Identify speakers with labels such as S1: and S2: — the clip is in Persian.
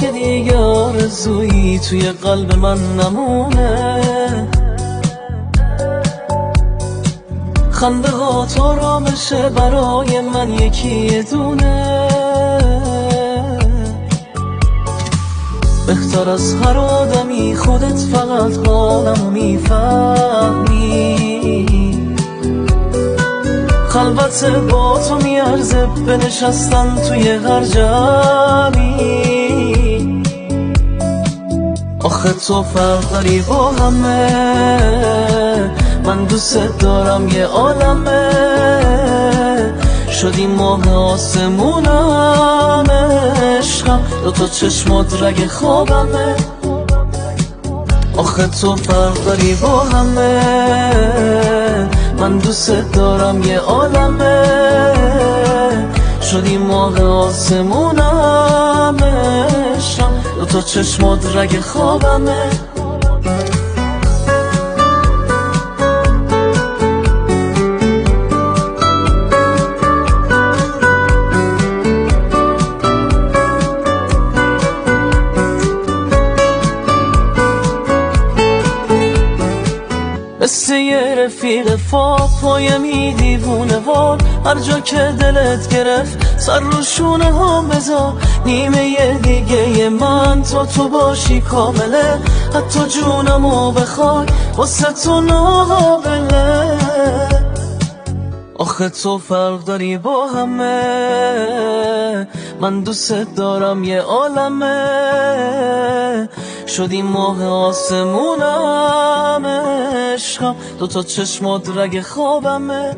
S1: که دیگه آرزویی توی قلب من نمونه. خنده ها تو را بشه برای من یکی دونه. بهتر از هر آدمی خودت فقط حالمو میفهمی. خلوت با تو میارزه بنشستن توی هر جمعی. آخه تو فرق داری با همه، من دوست دارم یه عالمه. شدی ماه آسمونم عشقم، دوتا چشمات رگ خوابمه. آخه تو فرق داری با همه، من دوست دارم یه عالمه. شدی ماه آسمونم عشقم، دوتا چشمات رگ خوابمه. مثل یه رفیق پایم دیوونه وار، هر جا که دلت گرفت سر رو شونه ها بذار. نیمه یه دیگه من تو باشی کامله، حتی جونمو بخوای واسه تو ناقابله. آخه تو فرق داری با همه، من دوست دارم یه عالمه. شدی ماه آسمونم عشقم، دوتا چشمات رگ خوابمه.